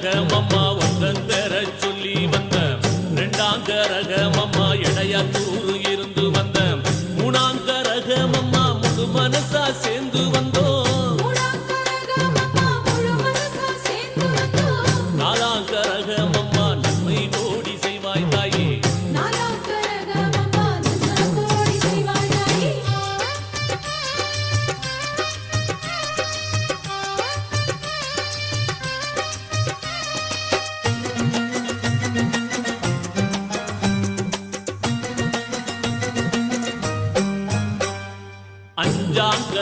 கரகமம்மா வந்தந்தர சொல்லி வந்த ரெண்டாங்கரகமம்மா இடையாத்தூர் இருந்து வந்த மூணாங்கரகமம்மா முழு மனசா சேர்ந்து வந்தோம் நாலாங்கரகமம்மா நன்மை கோடி செய்வாய் தாயே அஞ்சாங்க